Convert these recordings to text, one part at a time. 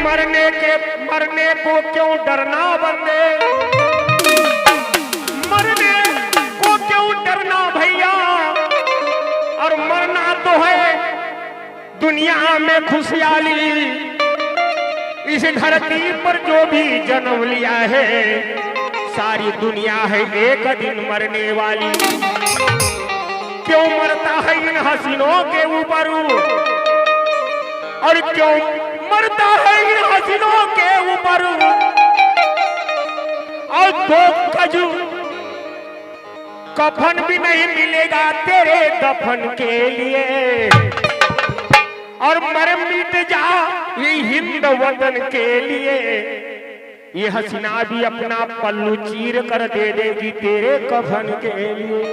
मरने को क्यों डरना बंदे, मरने को क्यों डरना भैया, और मरना तो है दुनिया में खुशहाली। इस धरती पर जो भी जन्म लिया है सारी दुनिया है एक दिन मरने वाली। क्यों मरता है इन हसीनों के ऊपर, और क्यों मरता है इन हसीनों के ऊपर, और दो गज कफन भी नहीं मिलेगा तेरे दफन के लिए, और मर मिट जा ये हिंद वतन के लिए। ये हसीना भी अपना पल्लू चीर कर दे देगी तेरे कफन के लिए।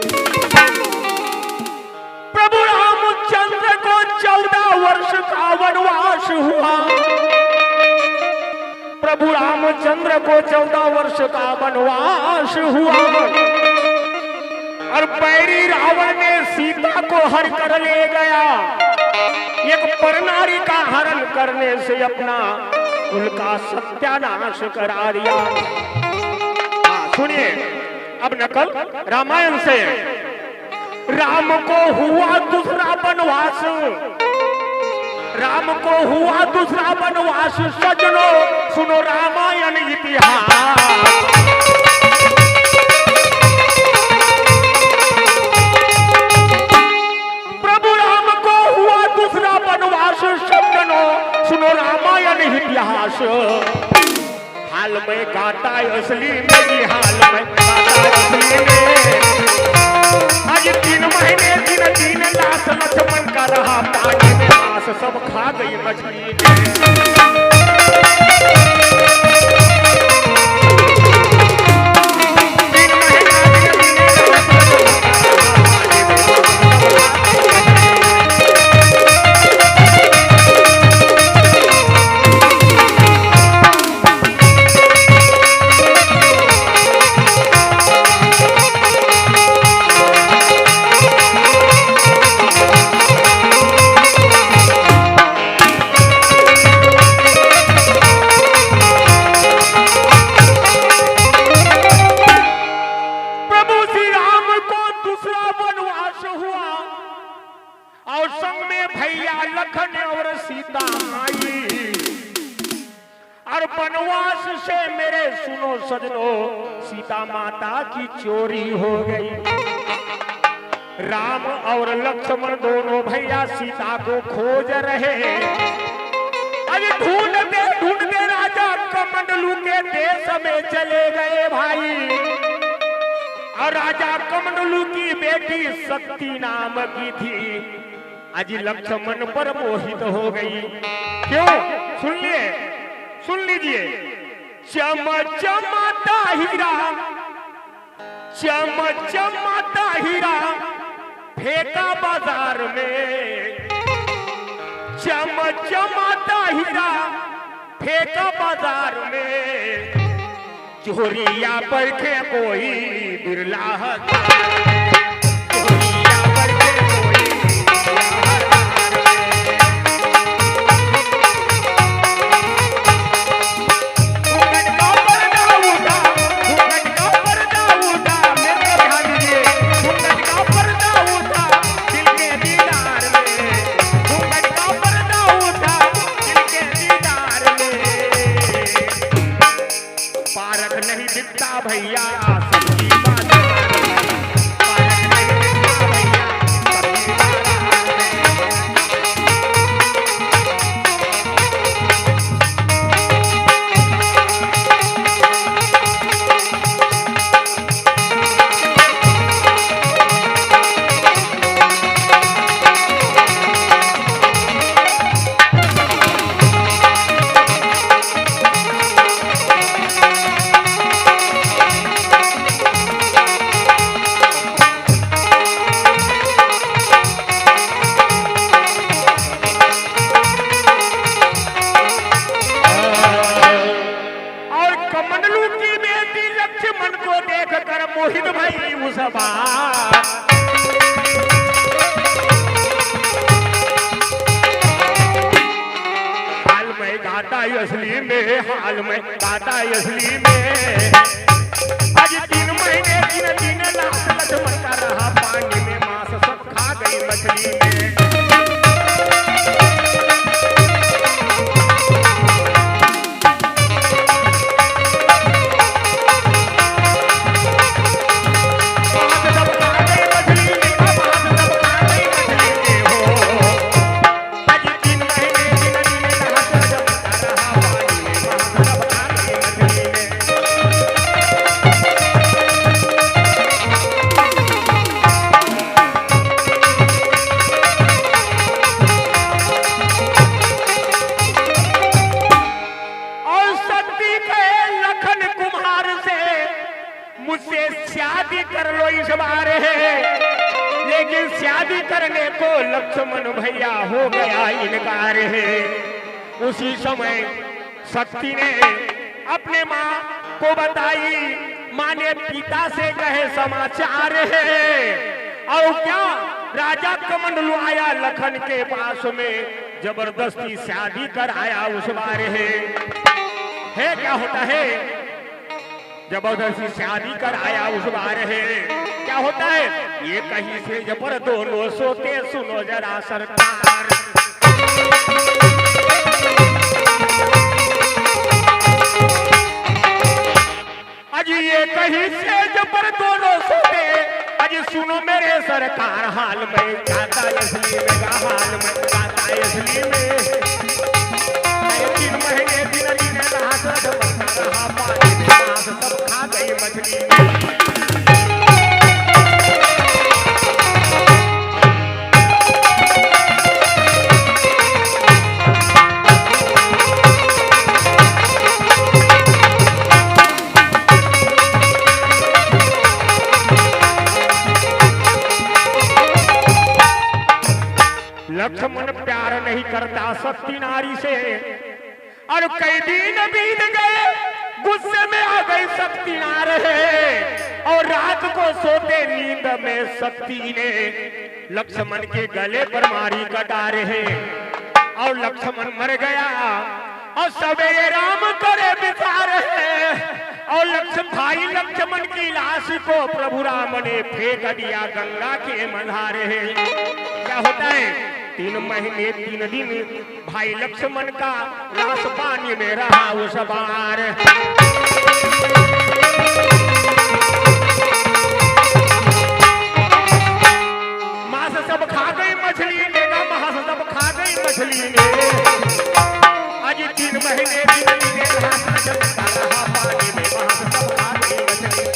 प्रभु रामचंद्र को 14 वर्ष का वनवास हुआ, प्रभु रामचंद्र को 14 वर्ष का वनवास हुआ, और बैरी रावण ने सीता को हर कर ले गया। एक परनारी का हरण करने से अपना कुल का सत्यानाश करा दिया। सुनिए अब नकल रामायण से। राम को हुआ दूसरा वनवास, राम को हुआ दूसरा वनवास, सजनो सुनो रामायण इतिहास। प्रभु राम को हुआ दूसरा वनवास, सजनो सुनो रामायण इतिहास। हाल में गाता असली में, हाल में गाता असली में। आज 3 महीने दिन लाश लक्ष्मण का रहा पानी में आस, सब खा गई मछली। वनवास से मेरे सुनो सजनो सीता माता की चोरी हो गई। राम और लक्ष्मण दोनों भैया सीता को खोज रहे। अरे ढूंढते राजा कमंडलू के देश में चले गए भाई। और राजा कमंडलू की बेटी शक्ति नाम की थी, आज लक्ष्मण पर मोहित हो गई। क्यों? सुन लीजिए। चमचमाता हीरा, चमचमाता हीरा फेंका बाजार में, चमचमाता हीरा फेंका बाजार में। चोरिया पर के कोई बिरला भैया सबकी बात मोहित भाई मुसबा हाल में गाता असली में हाल में गाता असली में। आज 3 महीने 3 दिन लाश लक्ष्मण का रहा पानी में, मांस सब खा गई मछली में। मुझसे शादी कर लो इस बार है, लेकिन शादी करने को लक्ष्मण भैया हो गया इनकार है। उसी समय शक्ति ने अपने माँ को बताई, माँ ने पिता से कहे समाचार है। और क्या राजा कमंडलू आया लखन के पास में, जबरदस्ती शादी कराया उस बार है क्या होता है, जबरदस्ती शादी कर आया उस बार है। क्या होता है, ये कहीं से जबर दोनों सोते सुनो जरा सरकार। आज ये कहीं से जबर दोनों सोते, आज सुनो मेरे सरकार, हाल में गाता असली में हाल में गाता असली में। 3 महीने 3 दिन रहा पानी में, मांस सब खा गई मछली में। लक्ष्मण प्यार नहीं करता शक्ति नारी से, और कई दिन बीत गए, गुस्से में आ गई शक्ति नार है। और रात को सोते नींद में शक्ति ने लक्ष्मण के गले पर मारी कटार है, और लक्ष्मण मर गया। और सवेरे राम करे विचार है, और भाई लक्ष्मण की लाश को प्रभु राम ने फेंक दिया गंगा के मझार है। क्या होता है, 3 महीने 3 दिन भाई लक्ष्मण का लाश पानी में रहा उस बार। मांस सब खा गई मछली ने, मांस सब खा गई मछली ने। आज 3 महीने 3 दिन रहा पानी में, मांस सब खा गई मछली।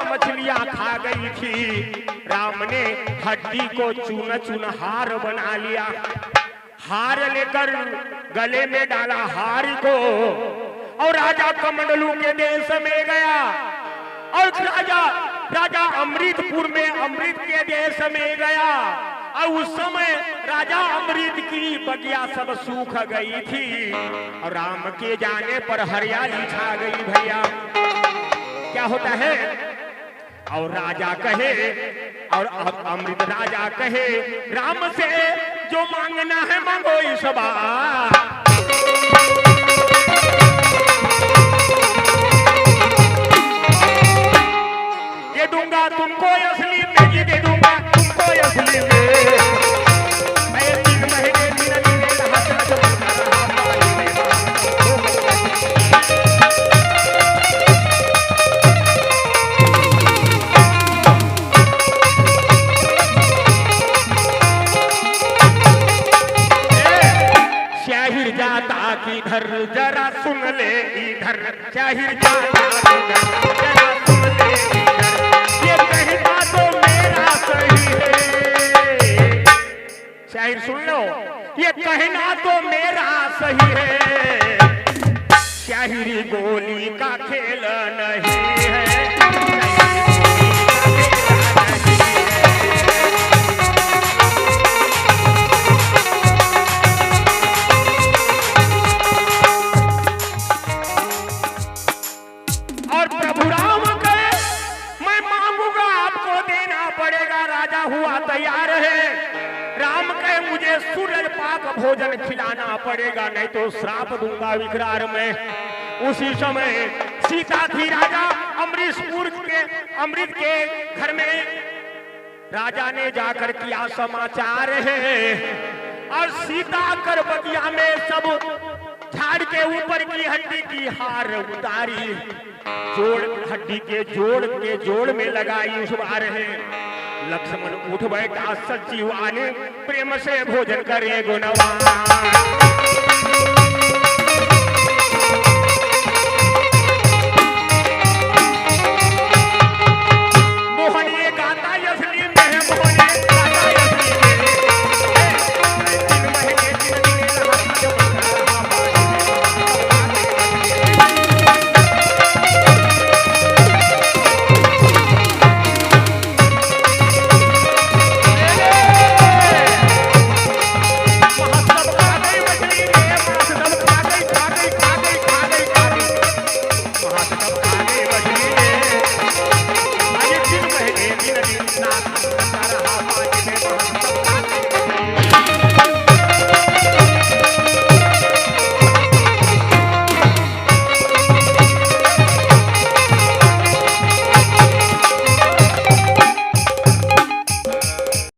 मछलियां खा गई थी। राम ने हड्डी को चून चून हार बना लिया, हार लेकर गले में डाला हार को, और राजा कमंडलू के देश में गया। और राजा अमृतपुर में अमृत के देश में गया। और उस समय राजा अमृत की बगिया सब सूख गई थी, और राम के जाने पर हरियाली छा गई भैया। क्या होता है, और राजा कहे, और अमृत राजा कहे राम से जो मांगना है मांगो इस बार। दे दूंगा तुमको असली में, ये दे दूंगा तुमको असली में। मैं 3 महीने 3 दिन रहा जरा सुन ले इधर, ये कहना तो मेरा सही है। शायर सुन लो, ये कहना तो मेरा सही है, शायरी गोली का खेल नहीं है। और प्रभु राम कहे मैं मांगूंगा आपको देना पड़ेगा, राजा हुआ तैयार है। राम कहे मुझे सूरज पाक भोजन खिलाना पड़ेगा, नहीं तो श्राप दूंगा विकरार में। उसी समय सीता थी राजा अमृत के घर में, राजा ने जाकर किया समाचार है, और सीता कर बगिया में सब झाड़ के ऊपर की हड्डी की हार उतारी, हड्डी के जोड़ में लगाई उस बार है। लक्ष्मण उठ बैठा सचिवान, प्रेम से भोजन करे गुणवान। दिन महीने दिन दिन रात